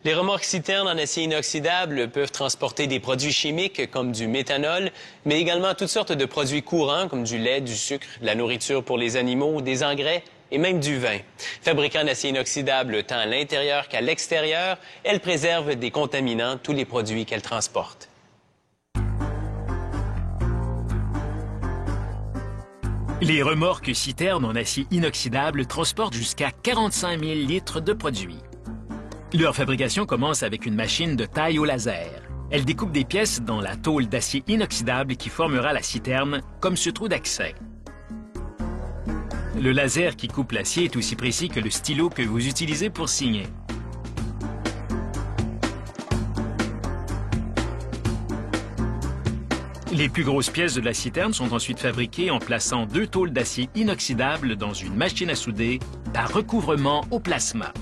Les remorques citernes en acier inoxydable peuvent transporter des produits chimiques comme du méthanol, mais également toutes sortes de produits courants comme du lait, du sucre, de la nourriture pour les animaux, des engrais et même du vin. Fabriquée en acier inoxydable tant à l'intérieur qu'à l'extérieur, elle préserve des contaminants tous les produits qu'elle transporte. Les remorques citernes en acier inoxydable transportent jusqu'à 45 000 litres de produits. Leur fabrication commence avec une machine de taille au laser. Elle découpe des pièces dans la tôle d'acier inoxydable qui formera la citerne comme ce trou d'accès. Le laser qui coupe l'acier est aussi précis que le stylo que vous utilisez pour signer. Les plus grosses pièces de la citerne sont ensuite fabriquées en plaçant 2 tôles d'acier inoxydable dans une machine à souder par recouvrement au plasma.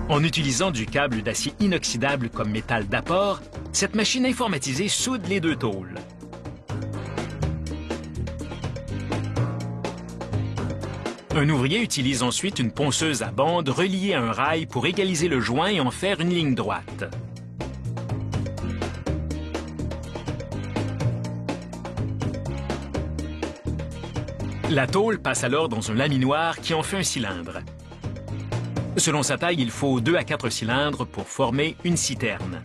En utilisant du câble d'acier inoxydable comme métal d'apport, cette machine informatisée soude les 2 tôles. Un ouvrier utilise ensuite une ponceuse à bande reliée à un rail pour égaliser le joint et en faire une ligne droite. La tôle passe alors dans un laminoir qui en fait un cylindre. Selon sa taille, il faut 2 à 4 cylindres pour former une citerne.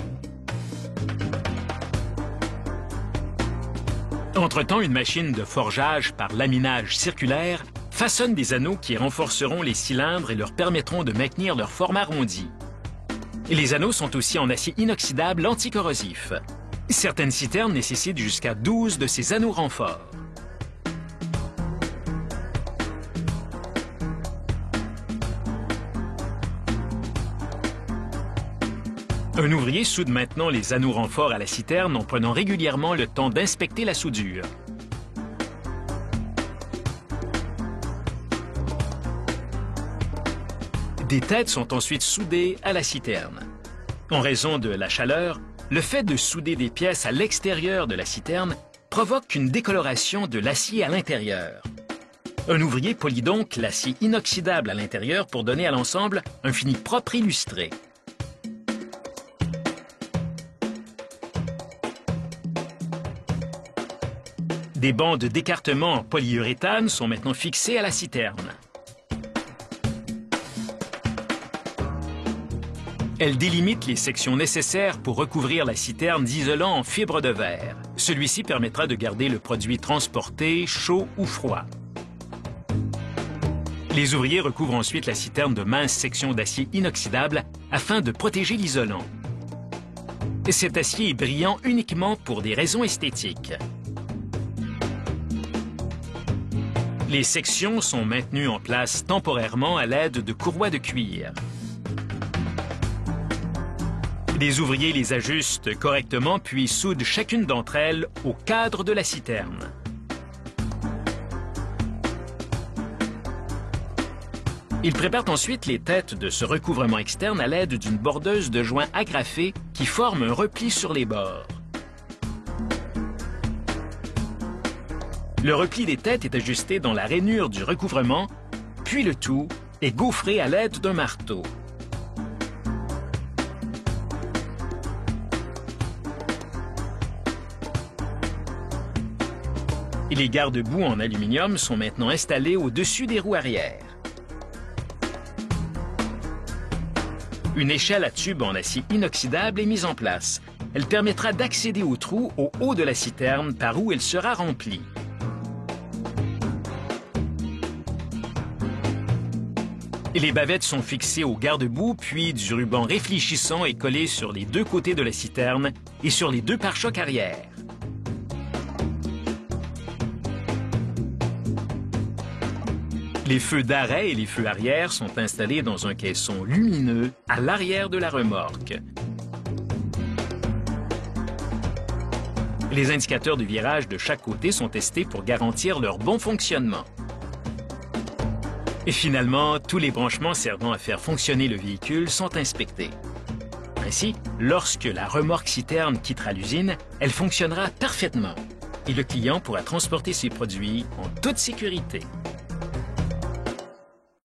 Entre-temps, une machine de forgeage par laminage circulaire façonne des anneaux qui renforceront les cylindres et leur permettront de maintenir leur forme arrondi. Les anneaux sont aussi en acier inoxydable anticorrosif. Certaines citernes nécessitent jusqu'à 12 de ces anneaux renforts. Un ouvrier soude maintenant les anneaux renforts à la citerne en prenant régulièrement le temps d'inspecter la soudure. Des têtes sont ensuite soudées à la citerne. En raison de la chaleur, le fait de souder des pièces à l'extérieur de la citerne provoque une décoloration de l'acier à l'intérieur. Un ouvrier polit donc l'acier inoxydable à l'intérieur pour donner à l'ensemble un fini propre et lustré. Des bandes d'écartement en polyuréthane sont maintenant fixées à la citerne. Elles délimitent les sections nécessaires pour recouvrir la citerne d'isolant en fibre de verre. Celui-ci permettra de garder le produit transporté chaud ou froid. Les ouvriers recouvrent ensuite la citerne de minces sections d'acier inoxydable afin de protéger l'isolant. Cet acier est brillant uniquement pour des raisons esthétiques. Les sections sont maintenues en place temporairement à l'aide de courroies de cuir. Les ouvriers les ajustent correctement puis soudent chacune d'entre elles au cadre de la citerne. Ils préparent ensuite les têtes de ce recouvrement externe à l'aide d'une bordeuse de joint agrafée qui forme un repli sur les bords. Le repli des têtes est ajusté dans la rainure du recouvrement, puis le tout est gaufré à l'aide d'un marteau. Et les garde-boue en aluminium sont maintenant installés au-dessus des roues arrière. Une échelle à tube en acier inoxydable est mise en place. Elle permettra d'accéder au trou au haut de la citerne par où elle sera remplie. Les bavettes sont fixées au garde-boue, puis du ruban réfléchissant est collé sur les 2 côtés de la citerne et sur les 2 pare-chocs arrière. Les feux d'arrêt et les feux arrière sont installés dans un caisson lumineux à l'arrière de la remorque. Les indicateurs de virage de chaque côté sont testés pour garantir leur bon fonctionnement. Et finalement, tous les branchements servant à faire fonctionner le véhicule sont inspectés. Ainsi, lorsque la remorque citerne quittera l'usine, elle fonctionnera parfaitement et le client pourra transporter ses produits en toute sécurité.